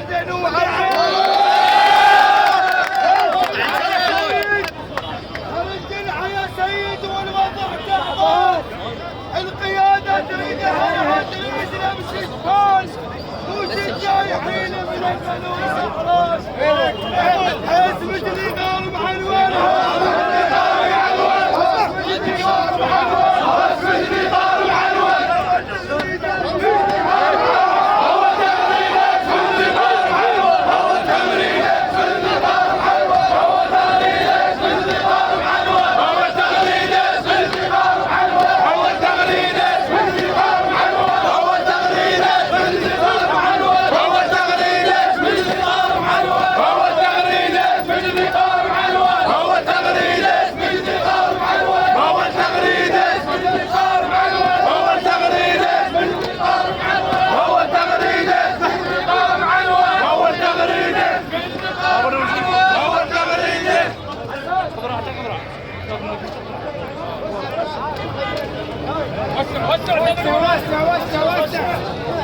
زين وعزيز الجنحة يا سيد والوضع تعبان. القيادة تريد هيئة الإسلام شفان وشجايحين من القانون الأحراج. حزب اللي ضارب عنوانها وسع